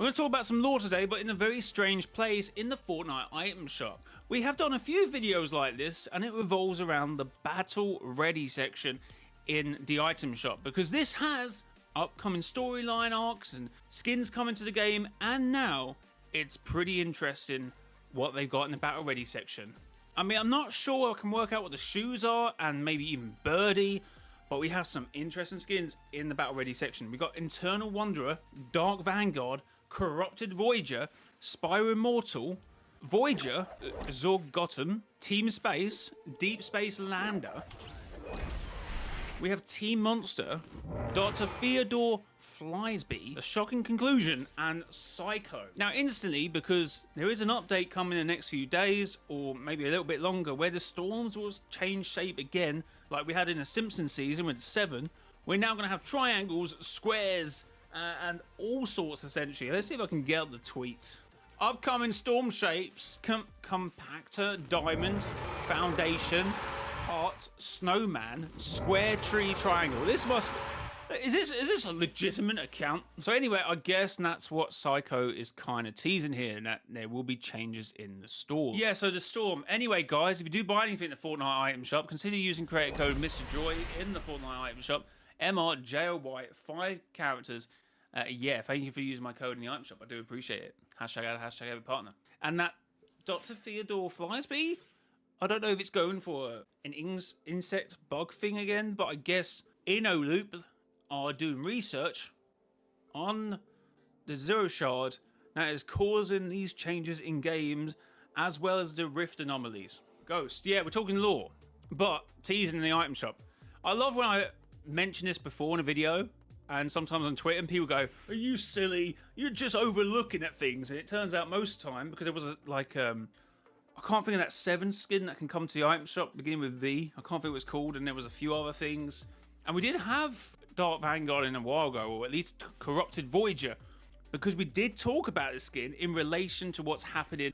We're going to talk about some lore today, but in a very strange place in the Fortnite item shop. We have done a few videos like this, and it revolves around the battle ready section in the item shop, because this has upcoming storyline arcs and skins coming to the game, and now it's pretty interesting what they've got in the battle ready section. I mean, I'm not sure I can work out what the shoes are, and maybe even Birdie, but we have some interesting skins in the battle ready section. We got Eternal Wanderer, Dark Vanguard, Corrupted Voyager, Spyro Immortal, Voyager, Zorgotten, Team Space, Deep Space Lander. We have Team Monster, Dr. Theodore Fliesby, A Shocking Conclusion, and Psycho. Now instantly, because there is an update coming in the next few days, or maybe a little bit longer, where the storms will change shape again, like we had in the Simpsons season with 7, we're now going to have triangles, squares, and all sorts essentially. Let's see if I can get up the tweet. Upcoming storm shapes, compactor, diamond, foundation, heart, snowman, square, tree, triangle. This must... Is this a legitimate account? So anyway, I guess that's what Psycho is kind of teasing here, and that there will be changes in the storm. Yeah, so the storm. Anyway, guys, if you do buy anything in the Fortnite item shop, consider using creator code Mr. Joy in the Fortnite item shop. MRJOY, 5 characters. Yeah, thank you for using my code in the item shop. I do appreciate it. Hashtag add, hashtag every partner. And that Dr. Theodore Fliesby, I don't know if it's going for an insect bug thing again, but I guess innoloops are doing research on the Zero Shard that is causing these changes in games, as well as the Rift anomalies. Ghost, yeah, we're talking lore, but teasing in the item shop. I love when I mention this before in a video, and sometimes on Twitter, and people go, "Are you silly? You're just overlooking at things." And it turns out most of the time, because it was like, I can't think of that 7 skin that can come to the item shop beginning with V. I can't think what it was called, and there was a few other things. And we did have Dark Vanguard in a while ago, or at least Corrupted Voyager, because we did talk about this skin in relation to what's happening,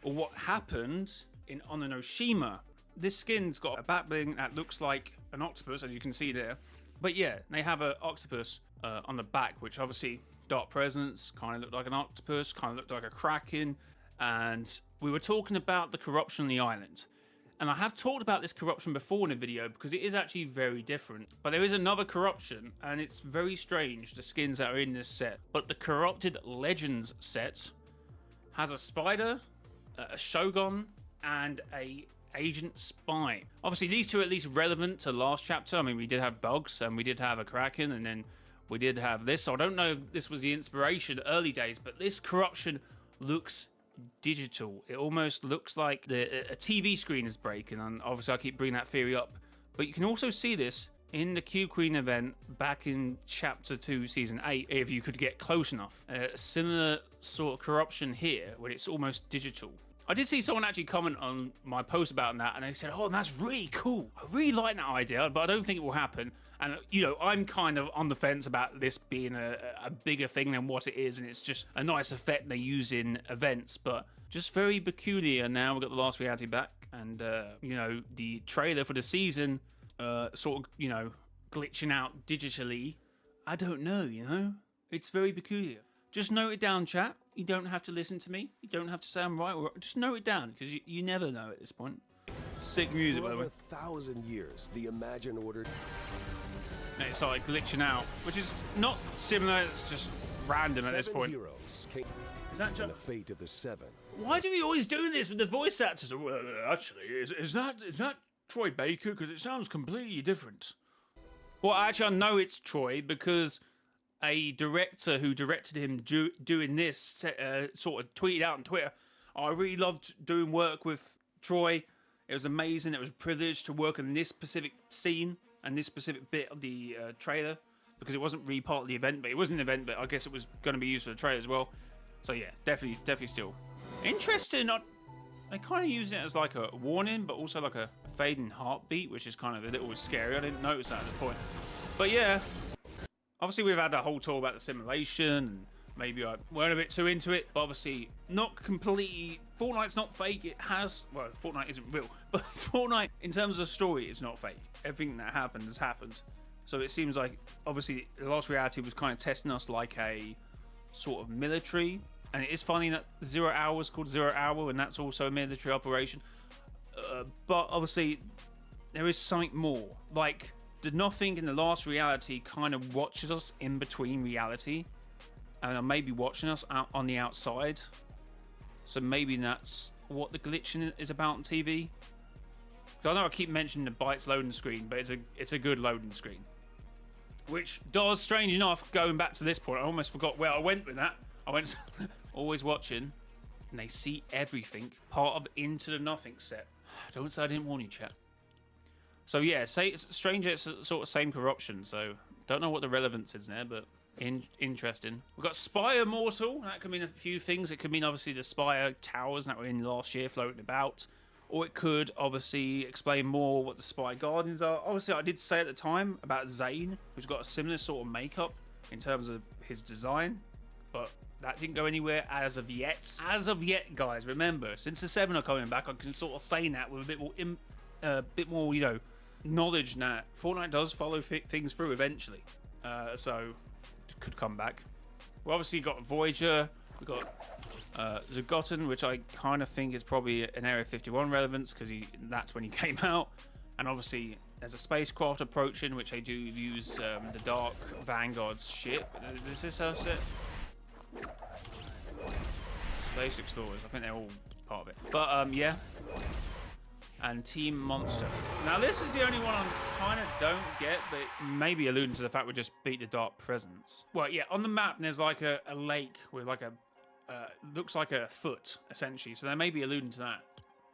or what happened in Ononoshima. This skin's got a backbling that looks like an octopus, as you can see there. But yeah, they have an octopus on the back, which obviously Dark Presence kind of looked like an octopus, kind of looked like a kraken. And we were talking about the corruption on the island. And I have talked about this corruption before in a video, because it is actually very different. But there is another corruption, and it's very strange, the skins that are in this set. But the Corrupted Legends set has a spider, a shogun, and a agent spy. Obviously, these two are at least relevant to last chapter. I mean, we did have bugs, and we did have a kraken, and then we did have this. So I don't know if this was the inspiration early days, but this corruption looks digital. It almost looks like a TV screen is breaking, and obviously I keep bringing that theory up. But you can also see this in the Cube Queen event back in Chapter 2, Season 8, if you could get close enough. A similar sort of corruption here, where it's almost digital. I did see someone actually comment on my post about that, and they said, "Oh, that's really cool. I really like that idea, but I don't think it will happen." And, you know, I'm kind of on the fence about this being a bigger thing than what it is, and it's just a nice effect they use in events, but just very peculiar. Now we've got the last reality back, and, you know, the trailer for the season sort of, you know, glitching out digitally. I don't know, you know? It's very peculiar. Just note it down, chat. You don't have to listen to me. You don't have to say I'm right or wrong. Just note it down, because you never know at this point. Sick music, by the way. For over 1,000 years, the Imagine ordered. And it started glitching out, which is not similar. It's just random at this point. Heroes came Is that the fate of the 7? Why do we always do this with the voice actors? Well, actually, is that Troy Baker? Because it sounds completely different. Well, actually, I know it's Troy because a director who directed him doing this sort of tweeted out on Twitter, "I really loved doing work with Troy. It was amazing. It was a privilege to work on this specific scene and this specific bit of the trailer, because it wasn't really part of the event, but it was an event, but I guess it was going to be used for the trailer as well." So yeah, definitely still interesting. They kind of use it as like a warning, but also like a fading heartbeat, which is kind of a little scary. I didn't notice that at the point. But yeah, obviously we've had a whole talk about the simulation, and maybe I weren't a bit too into it, but obviously not completely. Fortnite's not fake. It has, well, Fortnite isn't real, but Fortnite, in terms of story, is not fake. Everything that happened has happened. So it seems like, obviously, the last reality was kind of testing us like a sort of military. And it is funny that 0 Hour is called 0 Hour, and that's also a military operation. But obviously, there is something more. Like, the Nothing in the last reality kind of watches us in between reality. And are maybe watching us out on the outside. So maybe that's what the glitching is about on TV. I know I keep mentioning the Bytes loading screen, but it's a good loading screen. Which does, strange enough, going back to this point, I almost forgot where I went with that. I went always watching, and they see everything part of Into the Nothing set. Don't say I didn't warn you, chat. So yeah, say strange, it's sort of same corruption. So don't know what the relevance is there, but interesting. We've got Spire Mortal. That could mean a few things. It could mean obviously the Spire towers that were in last year floating about. Or it could obviously explain more what the Spy Guardians are. Obviously, I did say at the time about Zane, who's got a similar sort of makeup in terms of his design. But that didn't go anywhere as of yet. As of yet, guys, remember, since the 7 are coming back, I can sort of say that with a bit more, you know, knowledge that Fortnite does follow things through eventually. So, it could come back. We obviously got Voyager. We've got Zagotten, which I kind of think is probably an Area 51 relevance because that's when he came out. And obviously there's a spacecraft approaching, which they do use the Dark Vanguard's ship. Is this her set? Space Explorers, I think they're all part of it. But yeah. And Team Monster. Now this is the only one I kind of don't get, but maybe alluding to the fact we just beat the Dark Presence. Well, yeah, on the map there's like a lake with like a looks like a foot, essentially. So they may be alluding to that,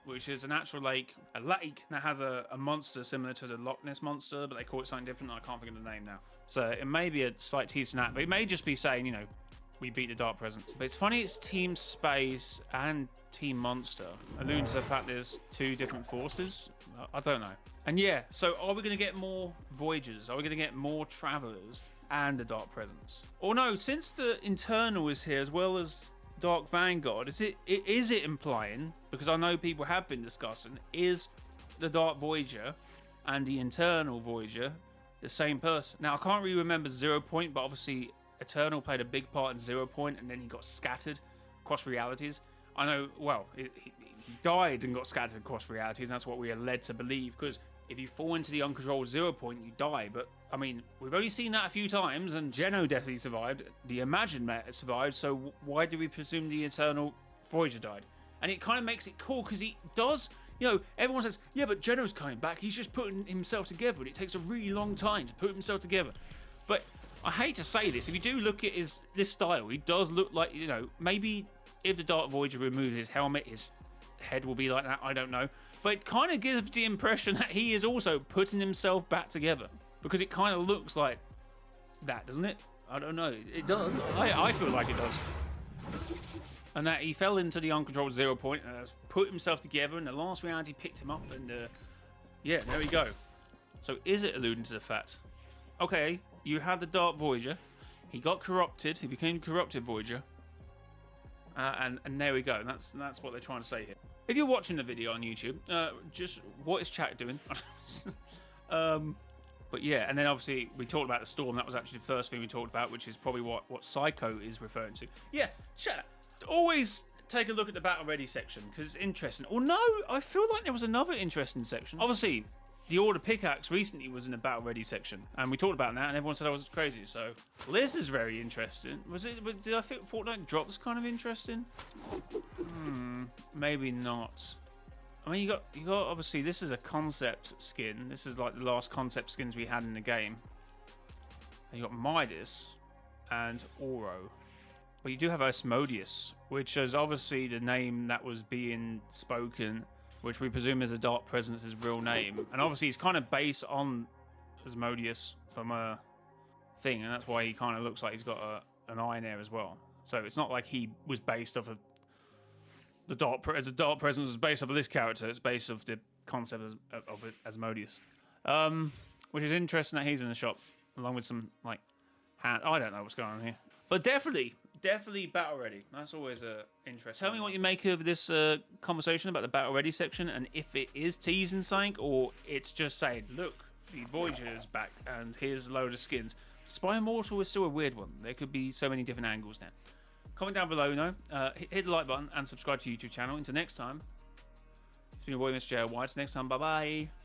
which is an actual lake that has a monster similar to the Loch Ness Monster, but they call it something different. I can't think of the name now. So it may be a slight tease to that, but it may just be saying, you know, we beat the Dark Presence. But it's funny it's Team Space and Team Monster, alluding to the fact there's 2 different forces. I don't know. And yeah, so are we going to get more Voyagers? Are we going to get more Travelers and the Dark Presence? Or no, since the Internal is here as well as Dark Vanguard, is it implying, because I know people have been discussing, is the Dark Voyager and the Internal Voyager the same person? Now I can't really remember 0 Point, but obviously Eternal played a big part in 0 Point, and then he got scattered across realities. I know, well, he died and got scattered across realities, and that's what we are led to believe, because if you fall into the uncontrolled 0 Point, you die. But, I mean, we've only seen that a few times, and Geno definitely survived. The Imagine Met survived, so why do we presume the Eternal Voyager died? And it kind of makes it cool, because he does, you know, everyone says, yeah, but Geno's coming back. He's just putting himself together, and it takes a really long time to put himself together. But I hate to say this, if you do look at this style, he does look like, you know, maybe if the Dark Voyager removes his helmet, his head will be like that, I don't know. But it kind of gives the impression that he is also putting himself back together. Because it kind of looks like that, doesn't it? I don't know. It does. I feel like it does. And that he fell into the uncontrolled 0 Point and has put himself together, and the last reality picked him up, and yeah, there we go. So is it alluding to the fact, okay, you had the Dark Voyager, he got corrupted, he became corrupted Voyager, and there we go. And that's what they're trying to say here. If you're watching the video on YouTube, just what is chat doing? But yeah, and then obviously we talked about the storm. That was actually the first thing we talked about, which is probably what Psycho is referring to. Yeah, chat. Always take a look at the Battle Ready section, because it's interesting. Or no, I feel like there was another interesting section. Obviously, the Order Pickaxe recently was in the Battle Ready section, and we talked about that, and everyone said I was crazy. So, well, this is very interesting. Did I think Fortnite drops kind of interesting? Maybe not. I mean, you got obviously this is a concept skin. This is like the last concept skins we had in the game. And you got Midas and Oro. But you do have Asmodeus, which is obviously the name that was being spoken, which we presume is the Dark Presence's real name. And obviously he's kind of based on Asmodeus from a thing, and that's why he kind of looks like he's got an eye in there as well. So it's not like he was based off of the Dark Presence was based off of this character. It's based off the concept of Asmodeus. Which is interesting that he's in the shop, along with some, like, hand. I don't know what's going on here. But definitely Battle Ready. That's always interesting. Tell me what you make of this conversation about the Battle Ready section, and if it is teasing something, or it's just saying, look, the Voyager is back, and here's a load of skins. Spy Immortal is still a weird one. There could be so many different angles now. Comment down below, hit the like button and subscribe to the YouTube channel. Until next time, it's been your boy, Mr. J.White. Next time, bye-bye.